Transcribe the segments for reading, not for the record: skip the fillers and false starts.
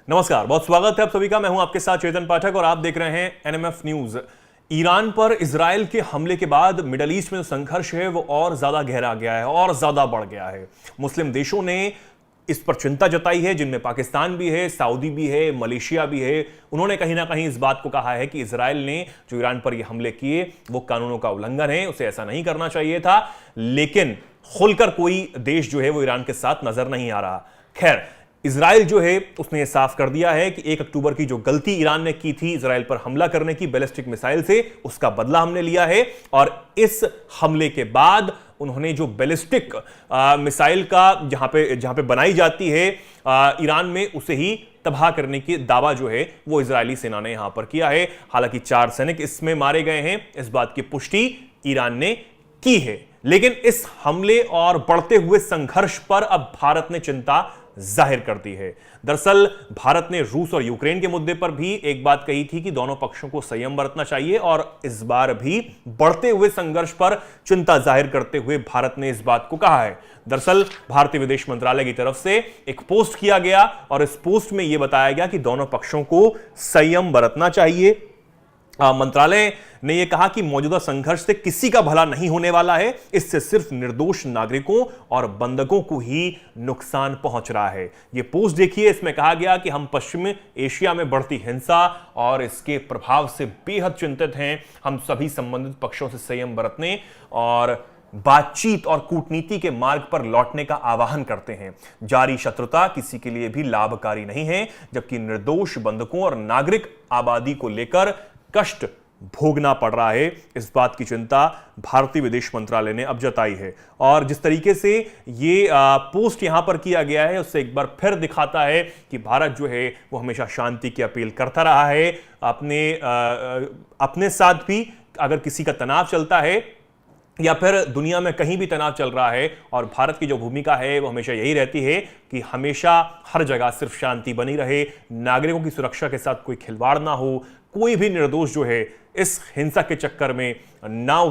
नमस्कार, बहुत स्वागत है आप सभी का। मैं हूं आपके साथ चेतन पाठक और आप देख रहे हैं एनएमएफ न्यूज। ईरान पर इजराइल के हमले के बाद मिडल ईस्ट में जो संघर्ष है वो और ज्यादा गहरा गया है और ज्यादा बढ़ गया है। मुस्लिम देशों ने इस पर चिंता जताई है, जिनमें पाकिस्तान भी है, सऊदी भी है, मलेशिया भी है। उन्होंने कहीं ना कहीं इस बात को कहा है कि इजराइल ने जो ईरान पर ये हमले किए वो कानूनों का उल्लंघन है, उसे ऐसा नहीं करना चाहिए था। लेकिन खुलकर कोई देश जो है वो ईरान के साथ नजर नहीं आ रहा। खैर, इजराइल जो है उसने साफ कर दिया है कि 1 अक्टूबर की जो गलती ईरान ने की थी इजराइल पर हमला करने की बैलिस्टिक मिसाइल से, उसका बदला हमने लिया है। और इस हमले के बाद उन्होंने जो बैलिस्टिक मिसाइल का जहां पे बनाई जाती है ईरान में, उसे ही तबाह करने की दावा जो है वो इजरायली सेना ने यहां पर किया है। हालांकि 4 सैनिक इसमें मारे गए हैं, इस बात की पुष्टि ईरान ने की है। लेकिन इस हमले और बढ़ते हुए संघर्ष पर अब भारत ने चिंता जाहिर कर दी है। दरअसल भारत ने रूस और यूक्रेन के मुद्दे पर भी एक बात कही थी कि दोनों पक्षों को संयम बरतना चाहिए, और इस बार भी बढ़ते हुए संघर्ष पर चिंता जाहिर करते हुए भारत ने इस बात को कहा है। दरअसल भारतीय विदेश मंत्रालय की तरफ से एक पोस्ट किया गया और इस पोस्ट में यह बताया गया कि दोनों पक्षों को संयम बरतना चाहिए। मंत्रालय ने यह कहा कि मौजूदा संघर्ष से किसी का भला नहीं होने वाला है, इससे सिर्फ निर्दोष नागरिकों और बंधकों को ही नुकसान पहुंच रहा है। यह पोस्ट देखिए, इसमें कहा गया कि हम पश्चिमी एशिया में बढ़ती हिंसा और इसके प्रभाव से बेहद चिंतित हैं। हम सभी संबंधित पक्षों से संयम बरतने और बातचीत और कूटनीति के मार्ग पर लौटने का आह्वान करते हैं। जारी शत्रुता किसी के लिए भी लाभकारी नहीं है, जबकि निर्दोष बंधकों और नागरिक आबादी को लेकर कष्ट भोगना पड़ रहा है। इस बात की चिंता भारतीय विदेश मंत्रालय ने अब जताई है। और जिस तरीके से ये पोस्ट यहां पर किया गया है, उससे एक बार फिर दिखाता है कि भारत जो है वो हमेशा शांति की अपील करता रहा है। अपने साथ भी अगर किसी का तनाव चलता है या फिर दुनिया में कहीं भी तनाव चल रहा है, और भारत की जो भूमिका है वो हमेशा यही रहती है कि हमेशा हर जगह सिर्फ शांति बनी रहे, नागरिकों की सुरक्षा के साथ कोई खिलवाड़ ना हो, कोई भी निर्दोष जो है इस हिंसा के चक्कर में ना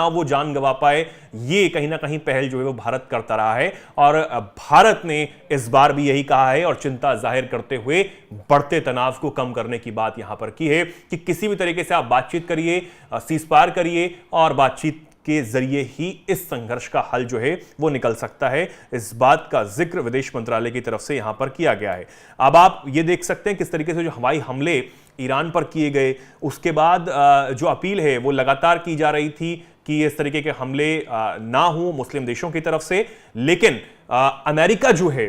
वो जान गंवा पाए। ये कहीं ना कहीं पहल जो है वो भारत करता रहा है, और भारत ने इस बार भी यही कहा है और चिंता जाहिर करते हुए बढ़ते तनाव को कम करने की बात यहां पर की है कि किसी भी तरीके से आप बातचीत करिए, सीज फायर करिए, और बातचीत के जरिए ही इस संघर्ष का हल जो है वो निकल सकता है। इस बात का जिक्र विदेश मंत्रालय की तरफ से यहां पर किया गया है। अब आप ये देख सकते हैं किस तरीके से जो हवाई हमले ईरान पर किए गए, उसके बाद जो अपील है वो लगातार की जा रही थी कि इस तरीके के हमले ना हो मुस्लिम देशों की तरफ से। लेकिन अमेरिका जो है,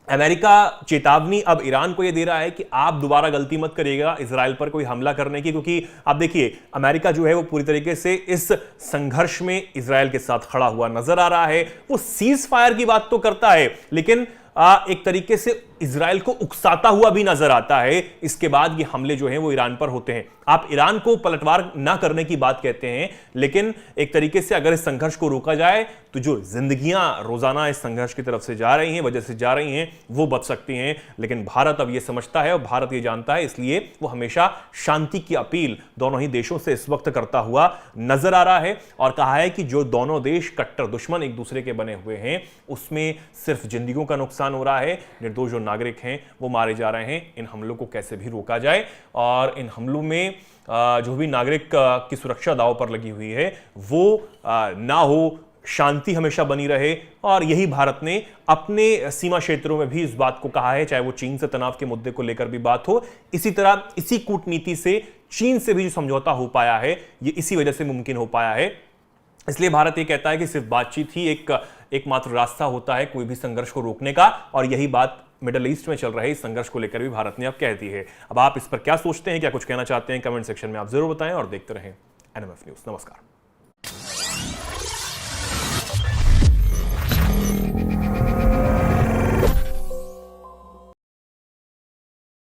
अमेरिका चेतावनी अब ईरान को यह दे रहा है कि आप दोबारा गलती मत करिएगा इजराइल पर कोई हमला करने की, क्योंकि आप देखिए अमेरिका जो है वो पूरी तरीके से इस संघर्ष में इजराइल के साथ खड़ा हुआ नजर आ रहा है। वो सीज फायर की बात तो करता है, लेकिन एक तरीके से इजराइल को उकसाता हुआ भी नजर आता है। इसके बाद ये हमले जो हैं वो ईरान पर होते हैं। आप ईरान को पलटवार ना करने की बात कहते हैं, लेकिन एक तरीके से अगर इस संघर्ष को रोका जाए तो जो जिंदगियां रोजाना इस संघर्ष की तरफ से जा रही हैं, वजह से जा रही हैं, वो बच सकती हैं। लेकिन भारत अब ये समझता है और भारत ये जानता है, इसलिए वो हमेशा शांति की अपील दोनों ही देशों से इस वक्त करता हुआ नजर आ रहा है, और कहा है कि जो दोनों देश कट्टर दुश्मन एक दूसरे के बने हुए हैं, उसमें सिर्फ जिंदगियों का नुकसान हो रहा है, निर्दोष जो नागरिक हैं वो मारे जा रहे हैं। इन हमलों को कैसे भी रोका जाए, और इन हमलों में जो भी नागरिक की सुरक्षा दांव पर लगी हुई है वो ना हो, शांति हमेशा बनी रहे। और यही भारत ने अपने सीमा क्षेत्रों में भी इस बात को कहा है, चाहे वो चीन से तनाव के मुद्दे को लेकर भी बात हो। इसी तरह इसी कूटनीति से चीन से भी जो समझौता हो पाया है, ये इसी वजह से मुमकिन हो पाया है। इसलिए भारत ये कहता है कि सिर्फ बातचीत ही एकमात्र रास्ता होता है कोई भी संघर्ष को रोकने का, और यही बात मिडल ईस्ट में चल रहे इस संघर्ष को लेकर भी भारत ने अब कह दी है। अब आप इस पर क्या सोचते हैं, क्या कुछ कहना चाहते हैं, कमेंट सेक्शन में आप जरूर बताएं, और देखते रहें एनएमएफ न्यूज। नमस्कार।